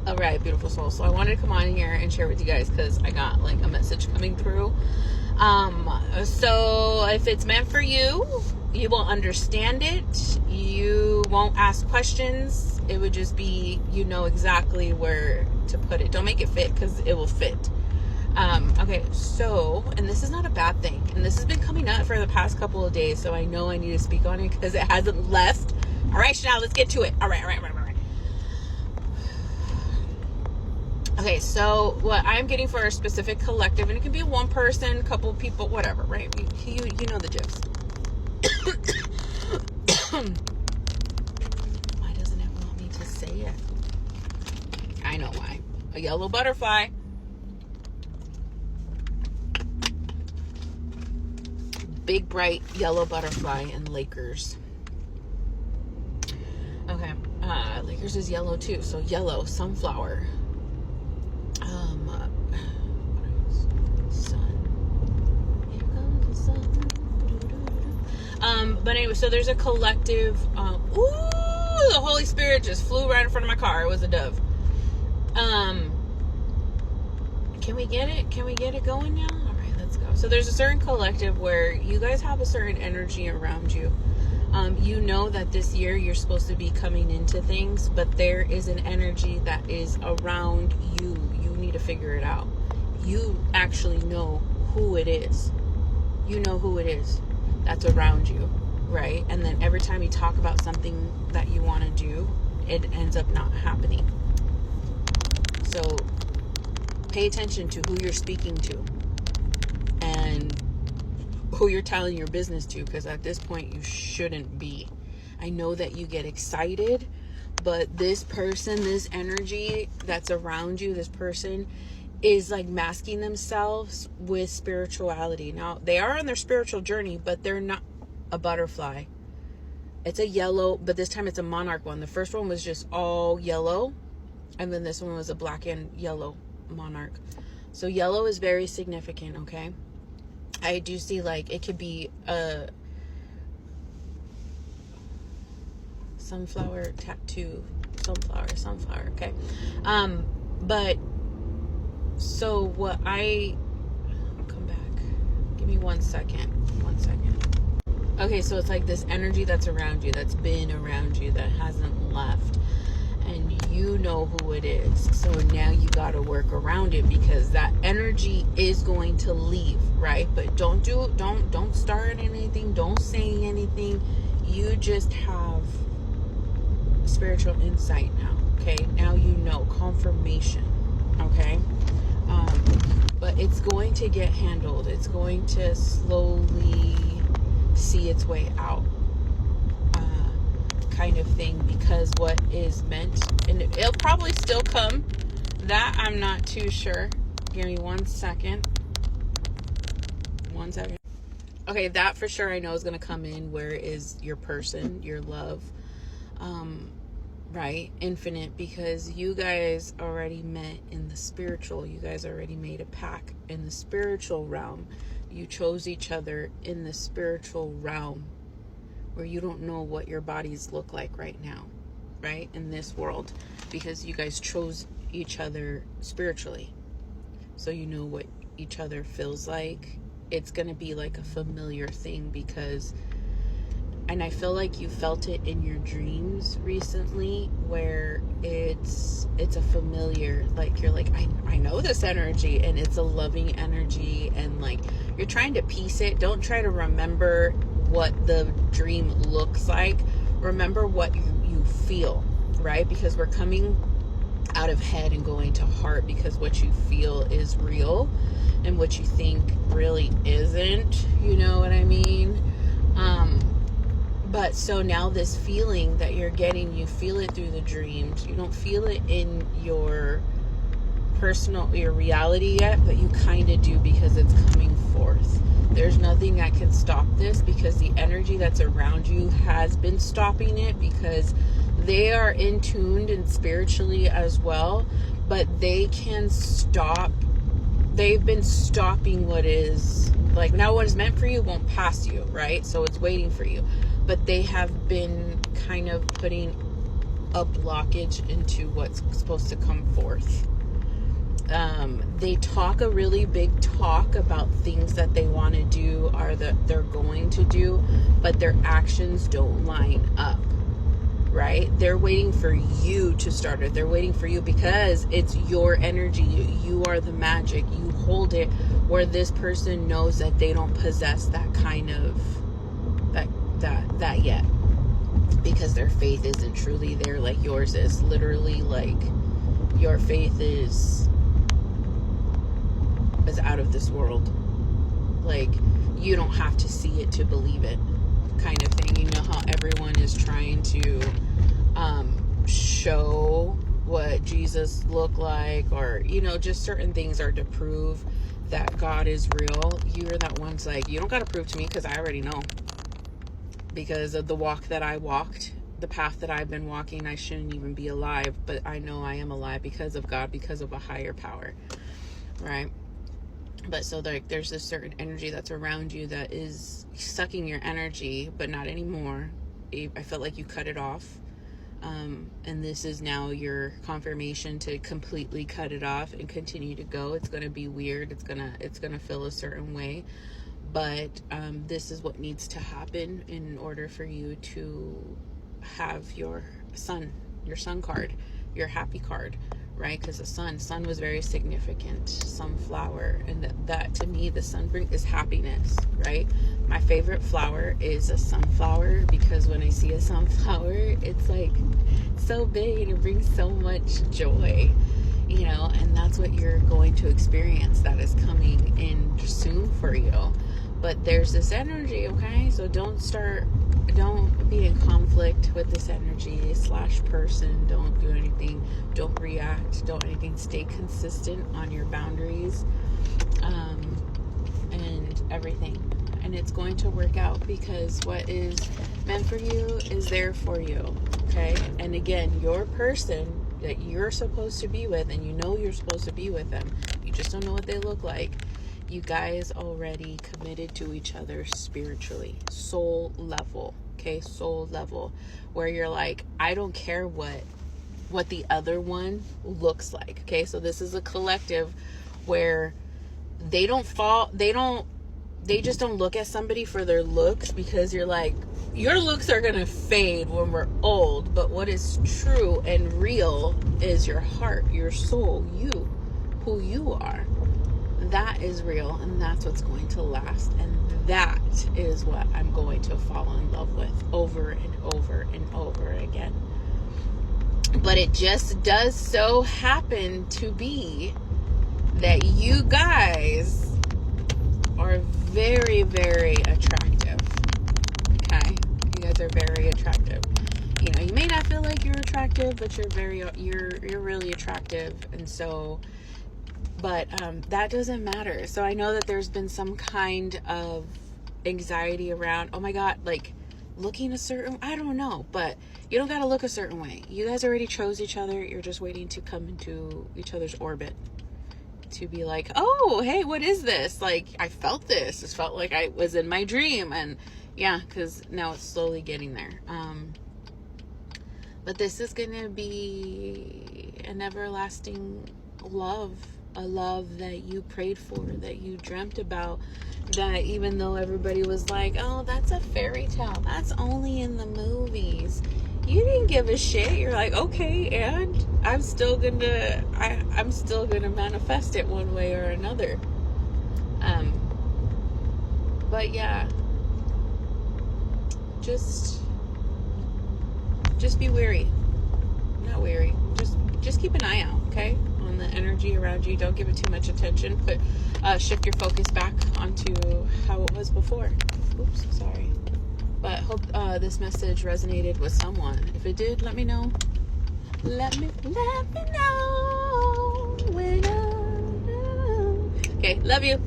All right, beautiful soul. So I wanted to come on here and share with you guys because I got like a message coming through. So if it's meant for you, you will understand it. You won't ask questions. It would just be, you know exactly where to put it. Don't make it fit because it will fit. Okay, so, and this is not a bad thing. And this has been coming up for the past couple of days. So I know I need to speak on it because it hasn't left. All right, Chanel, let's get to it. All right. Okay, so what I'm getting for a specific collective, and it can be one person, couple people, whatever, right? You know the gist. Why doesn't it want me to say it? I know why. A yellow butterfly. Big, bright yellow butterfly in Lakers. Okay, Lakers is yellow too, so yellow, sunflower. But anyway, so there's a collective. The Holy Spirit just flew right in front of my car. It was a dove. Can we get it? Can we get it going now? All right, let's go. So there's a certain collective where you guys have a certain energy around you. You know that this year you're supposed to be coming into things, but there is an energy that is around you. You need to figure it out. You actually know who it is. You know who it is that's around you, right? And then every time you talk about something that you want to do, it ends up not happening. So pay attention to who you're speaking to and who you're telling your business to, because at this point you shouldn't be. I know that you get excited, but this person, this energy that's around you, this person is like masking themselves with spirituality. Now, they are on their spiritual journey, but they're not a butterfly. It's a yellow, but this time it's a monarch one. The first one was just all yellow, and then this one was a black and yellow monarch. So yellow is very significant, okay? I do see like it could be a sunflower tattoo. Sunflower, okay? But so what come back. Give me 1 second. Okay, so it's like this energy that's around you, that's been around you, that hasn't left. And you know who it is. So now you got to work around it, because that energy is going to leave, right? But don't start anything. Don't say anything. You just have spiritual insight now, okay? Now you know, confirmation, okay? But it's going to get handled. It's going to slowly see its way out, kind of thing, because what is meant, and it'll probably still come. That I'm not too sure. Give me 1 second. 1 second. Okay, that for sure I know is going to come in. Where is your person, your love? Right? Infinite, because you guys already met in the spiritual. You guys already made a pact in the spiritual realm. You chose each other in the spiritual realm, where you don't know what your bodies look like right now, right? In this world, because you guys chose each other spiritually. So you know what each other feels like. It's going to be like a familiar thing, because, and I feel like you felt it in your dreams recently, where it's a familiar, like you're like, I know this energy, and it's a loving energy, and like you're trying to piece it. Don't try to remember what the dream looks like. Remember what you feel, right? Because we're coming out of head and going to heart, because what you feel is real and what you think really isn't. You know what I mean? But so now this feeling that you're getting, you feel it through the dreams. You don't feel it in your reality yet, but you kind of do, because it's coming forth. There's nothing that can stop this, because the energy that's around you has been stopping it, because they are in tuned and spiritually as well, but they can stop. They've been stopping what is like, now what is meant for you won't pass you, right? So it's waiting for you, but they have been kind of putting a blockage into what's supposed to come forth. They talk a really big talk about things that they want to do or that they're going to do, but their actions don't line up, right? They're waiting for you to start it. They're waiting for you because it's your energy. You are the magic. You hold it, where this person knows that they don't possess that kind of that yet, because their faith isn't truly there like yours is. Literally, like, your faith is out of this world. Like, you don't have to see it to believe it, kind of thing. You know how everyone is trying to show what Jesus looked like, or, you know, just certain things are to prove that God is real. You're that one's like, you don't got to prove to me, because I already know. Because of the walk that I walked, the path that I've been walking, I shouldn't even be alive, but I know I am alive because of God, because of a higher power, right? But so there's this certain energy that's around you that is sucking your energy, but not anymore. I felt like you cut it off. And this is now your confirmation to completely cut it off and continue to go. It's going to be weird. It's going to feel a certain way. But this is what needs to happen in order for you to have your sun card, your happy card, right? Because the sun was very significant, sunflower, and that to me, the sun is happiness, right? My favorite flower is a sunflower, because when I see a sunflower, it's like so big and it brings so much joy, you know, and that's what you're going to experience. That is coming in soon for you. But there's this energy, okay? So don't be in conflict with this energy / person. Don't do anything. Don't react. Don't anything. Stay consistent on your boundaries and everything. And it's going to work out, because what is meant for you is there for you, okay? And again, your person that you're supposed to be with, and you know you're supposed to be with them, you just don't know what they look like. You guys already committed to each other spiritually, soul level, okay? Soul level, where you're like, I don't care what the other one looks like, okay? So this is a collective where they just don't look at somebody for their looks, because you're like, your looks are gonna fade when we're old, but what is true and real is your heart, your soul, you, who you are. That is real, and that's what's going to last, and that is what I'm going to fall in love with over and over and over again. But it just does so happen to be that you guys are very, very attractive, okay? You guys are very attractive. You know, you may not feel like you're attractive, but you're really attractive, and so... But that doesn't matter. So I know that there's been some kind of anxiety around, oh my God, like looking a certain, I don't know, but you don't got to look a certain way. You guys already chose each other. You're just waiting to come into each other's orbit to be like, oh, hey, what is this? Like, I felt this. It felt like I was in my dream. And yeah, because now it's slowly getting there. But this is going to be an everlasting love. A love that you prayed for, that you dreamt about, that even though everybody was like, oh, that's a fairy tale, that's only in the movies, you didn't give a shit. You're like, okay, and I'm still gonna manifest it one way or another. But yeah, just be wary. Not wary. Just keep an eye out, okay? On the energy around you. Don't give it too much attention. Shift your focus back onto how it was before. Oops, sorry. But hope this message resonated with someone. If it did, let me know. Let me know when I know. Okay, love you.